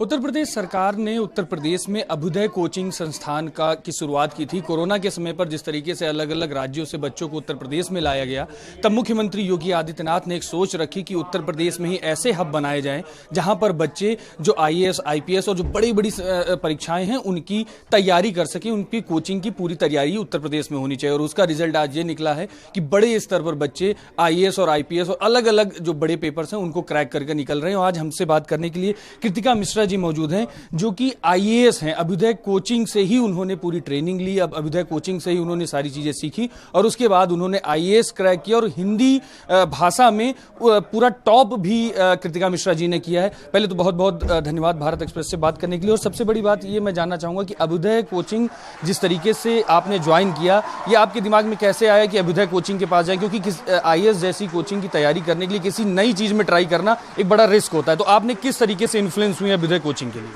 उत्तर प्रदेश सरकार ने उत्तर प्रदेश में अभ्युदय कोचिंग संस्थान की शुरुआत की थी। कोरोना के समय पर जिस तरीके से अलग अलग राज्यों से बच्चों को उत्तर प्रदेश में लाया गया, तब मुख्यमंत्री योगी आदित्यनाथ ने एक सोच रखी कि उत्तर प्रदेश में ही ऐसे हब बनाए जाएं जहां पर बच्चे जो आईएएस, आईपीएस और जो बड़ी बड़ी परीक्षाएं हैं उनकी तैयारी कर सकें। उनकी कोचिंग की पूरी तैयारी उत्तर प्रदेश में होनी चाहिए और उसका रिजल्ट आज ये निकला है कि बड़े स्तर पर बच्चे आईएएस और आईपीएस और अलग अलग जो बड़े पेपर्स हैं उनको क्रैक करके निकल रहे हैं। और आज हमसे बात करने के लिए कृतिका मिश्रा जी मौजूद हैं, जो कि आईएएस हैं। अभ्युदय कोचिंग से ही उन्होंने पूरी ट्रेनिंग ली, अब अभ्युदय कोचिंग से ही उन्होंने सारी चीजें सीखी और उसके बाद उन्होंने आईएएस क्रैक किया और हिंदी भाषा में पूरा टॉप भी कृतिका मिश्रा जी ने किया है। पहले तो बहुत बहुत धन्यवाद भारत एक्सप्रेस से बात करने के लिए। और सबसे बड़ी बात ये मैं जानना चाहूंगा कि अभ्युदय कोचिंग जिस तरीके से आपने ज्वाइन किया, ये आपके दिमाग में कैसे आया कि अभ्युदय कोचिंग के पास जाए, क्योंकि आईएएस जैसी कोचिंग की तैयारी करने के लिए किसी नई चीज में ट्राई करना एक बड़ा रिस्क होता है। तो आपने किस तरीके से इन्फ्लुएंस हुई अभ्युदय कोचिंग के लिए?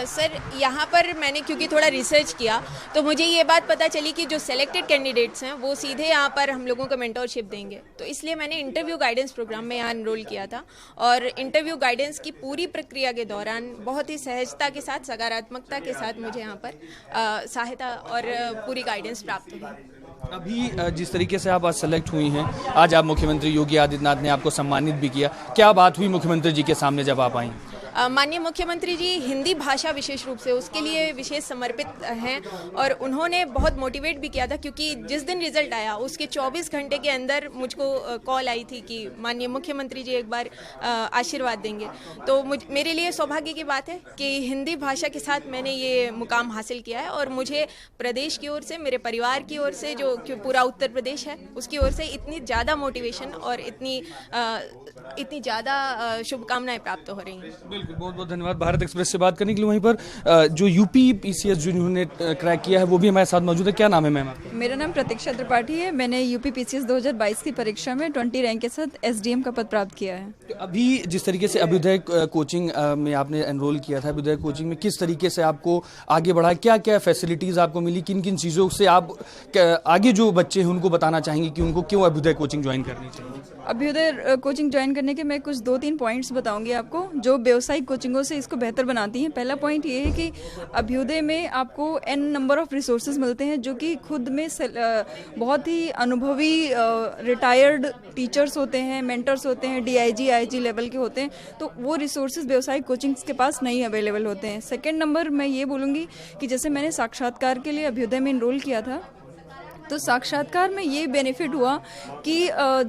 सर, यहाँ पर मैंने क्योंकि थोड़ा रिसर्च किया तो मुझे ये बात पता चली कि जो सेलेक्टेड कैंडिडेट्स हैं वो सीधे यहाँ पर हम लोगों को मेंटोरशिप देंगे। तो इसलिए मैंने इंटरव्यू गाइडेंस प्रोग्राम में यहाँ एनरोल किया था और इंटरव्यू गाइडेंस की पूरी प्रक्रिया के दौरान बहुत ही सहजता के साथ, सकारात्मकता के साथ मुझे यहाँ पर सहायता और पूरी गाइडेंस प्राप्त हुई। अभी जिस तरीके से आप आज सेलेक्ट हुई हैं, आज आप मुख्यमंत्री योगी आदित्यनाथ ने आपको सम्मानित भी किया, क्या बात हुई मुख्यमंत्री जी के सामने जब आप आई? माननीय मुख्यमंत्री जी हिंदी भाषा विशेष रूप से उसके लिए विशेष समर्पित हैं और उन्होंने बहुत मोटिवेट भी किया था, क्योंकि जिस दिन रिजल्ट आया उसके 24 घंटे के अंदर मुझको कॉल आई थी कि माननीय मुख्यमंत्री जी एक बार आशीर्वाद देंगे। तो मेरे लिए सौभाग्य की बात है कि हिंदी भाषा के साथ मैंने ये मुकाम हासिल किया है और मुझे प्रदेश की ओर से, मेरे परिवार की ओर से, जो पूरा उत्तर प्रदेश है उसकी ओर से इतनी ज़्यादा मोटिवेशन और इतनी ज़्यादा शुभकामनाएं प्राप्त हो रही हैं। बहुत बहुत धन्यवाद भारत एक्सप्रेस से बात करने के लिए। वहीं पर जो यूपी पीसीएस जिन्होंने क्रैक किया है वो भी हमारे साथ मौजूद है। क्या नाम है मैम आपका? मेरा नाम प्रतीक्षा त्रिपाठी है। मैंने यूपी पीसीएस 2022 की परीक्षा में 20 रैंक के साथ एसडीएम का पद प्राप्त किया है। तो अभी जिस तरीके से अभ्युदय कोचिंग में आपने एनरोल किया था, अभ्युदय कोचिंग में किस तरीके से आपको आगे बढ़ा, क्या क्या फैसिलिटीज आपको मिली, किन किन चीज़ों से आप आगे जो बच्चे हैं उनको बताना चाहेंगे कि उनको क्यों अभ्युदय कोचिंग ज्वाइन करनी चाहिए? अभ्युदय कोचिंग ज्वाइन करने के मैं कुछ 2-3 पॉइंट्स बताऊंगी आपको जो व्यावसायिक कोचिंगों से इसको बेहतर बनाती हैं। पहला पॉइंट ये है कि अभ्युदय में आपको n नंबर ऑफ रिसोर्सेज मिलते हैं जो कि खुद में बहुत ही अनुभवी रिटायर्ड टीचर्स होते हैं, मेंटर्स होते हैं, डीआईजी आईजी लेवल के होते हैं। तो वो रिसोर्सेज व्यावसायिक कोचिंग्स के पास नहीं अवेलेबल होते हैं। सेकेंड नंबर मैं ये बोलूँगी कि जैसे मैंने साक्षात्कार के लिए अभ्युदय में इनरोल किया था, तो साक्षात्कार में ये बेनिफिट हुआ कि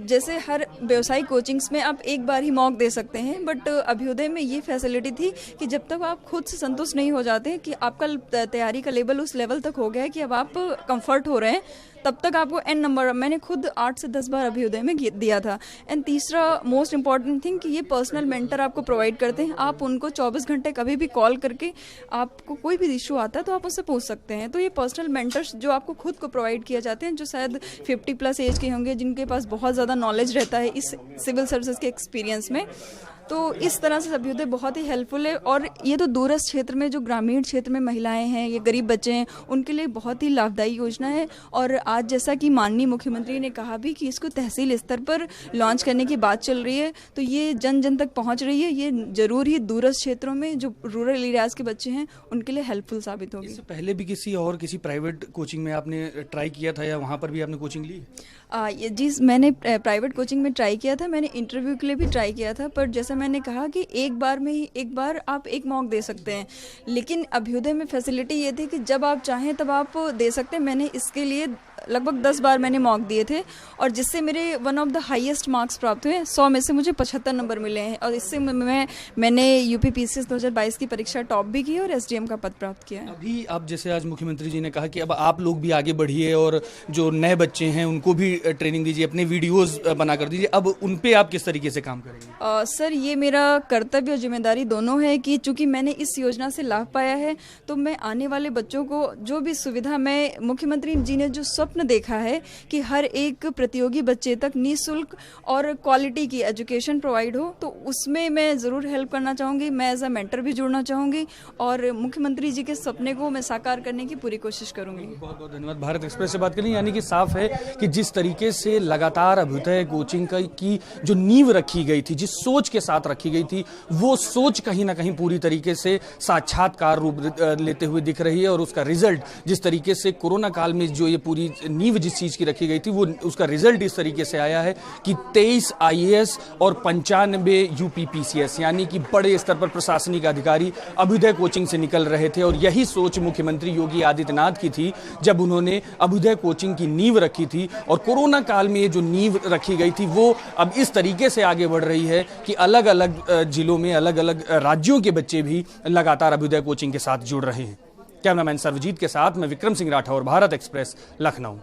जैसे हर व्यावसायिक कोचिंग्स में आप एक बार ही मॉक दे सकते हैं, बट अभ्युदय में ये फैसिलिटी थी कि जब तक आप खुद से संतुष्ट नहीं हो जाते कि आपका तैयारी का लेवल उस लेवल तक हो गया है कि अब आप कंफर्ट हो रहे हैं, तब तक आपको n नंबर, मैंने खुद 8 से 10 बार अभ्युदय में दिया था। एंड तीसरा मोस्ट इंपॉर्टेंट थिंग कि ये पर्सनल मेंटर आपको प्रोवाइड करते हैं। आप उनको 24 घंटे कभी भी कॉल करके आपको कोई भी इशू आता है तो आप उससे पूछ सकते हैं। तो ये पर्सनल मेंटर्स जो आपको खुद को प्रोवाइड किया जाते हैं, जो शायद 50+ एज के होंगे, जिनके पास बहुत ज़्यादा नॉलेज रहता है इस सिविल सर्विसेज के एक्सपीरियंस में, तो इस तरह से अभ्युदय बहुत ही हेल्पफुल है। और ये तो दूरस्थ क्षेत्र में, जो ग्रामीण क्षेत्र में महिलाएं हैं, ये गरीब बच्चे हैं, उनके लिए बहुत ही लाभदायी योजना है। और आज जैसा कि माननीय मुख्यमंत्री ने कहा भी कि इसको तहसील स्तर पर लॉन्च करने की बात चल रही है, तो ये जन जन तक पहुंच रही है। ये जरूर ही दूरस्थ क्षेत्रों में जो रूरल एरियाज के बच्चे हैं उनके लिए हेल्पफुल साबित होगी। इससे पहले भी किसी प्राइवेट कोचिंग में आपने ट्राई किया था या वहाँ पर भी आपने कोचिंग ली? जी, मैंने प्राइवेट कोचिंग में ट्राई किया था, मैंने इंटरव्यू के लिए भी ट्राई किया था, पर जैसा मैंने कहा कि एक बार आप एक मॉक दे सकते हैं। लेकिन अभ्युदय में फैसिलिटी ये थी कि जब आप चाहें तब आप दे सकते हैं। मैंने इसके लिए लगभग 10 बार मैंने मॉक दिए थे और जिससे मेरे one of the highest marks प्राप्त हुए। 100 में से मुझे 75 नंबर मिले हैं और इससे मैंने यूपी पीसीएस 2022 की परीक्षा टॉप भी की और एसडीएम का पद प्राप्त किया है। अभी आप जैसे आज मुख्यमंत्री जी ने कहा कि अब आप लोग भी आगे बढ़िए और जो नए बच्चे हैं उनको भी ट्रेनिंग दीजिए, अपने वीडियोज बना कर दीजिए, अब उन पे आप किस तरीके से काम करेंगे? सर, ये मेरा कर्तव्य और जिम्मेदारी दोनों है कि चूंकि मैंने इस योजना से लाभ पाया है, तो मैं आने वाले बच्चों को जो भी सुविधा, मैं मुख्यमंत्री जी ने जो स्वप्न देखा है कि हर एक प्रतियोगी बच्चे तक निःशुल्क और क्वालिटी की एजुकेशन प्रोवाइड हो, तो उसमें मैं ज़रूर हेल्प करना चाहूँगी। मैं एज अ मेंटर भी जुड़ना चाहूँगी और मुख्यमंत्री जी के सपने को मैं साकार करने की पूरी कोशिश करूँगी। बहुत बहुत धन्यवाद भारत एक्सप्रेस से बात करनी। यानी कि साफ है कि जिस तरीके से लगातार अभ्युदय कोचिंग की जो नींव रखी गई थी, जिस सोच के साथ रखी गई थी, वो सोच कहीं ना कहीं पूरी तरीके से साक्षात्कार रूप लेते हुए दिख रही है। और उसका रिजल्ट जिस तरीके से कोरोना काल में जो ये पूरी नींव जिस चीज की रखी गई थी, वो उसका रिजल्ट इस तरीके से आया है कि 23 IAS और 95 UPPCS यानी कि बड़े स्तर पर प्रशासनिक अधिकारी अभ्युदय कोचिंग से निकल रहे थे। और यही सोच मुख्यमंत्री योगी आदित्यनाथ की थी जब उन्होंने अभ्युदय कोचिंग की नींव रखी थी। और कोरोना काल में ये जो नींव रखी गई थी वो अब इस तरीके से आगे बढ़ रही है कि अलग अलग जिलों में अलग अलग राज्यों के बच्चे भी लगातार अभ्युदय कोचिंग के साथ जुड़ रहे हैं। कैमरामैन सर्वजीत के साथ मैं विक्रम सिंह राठौर, भारत एक्सप्रेस, लखनऊ।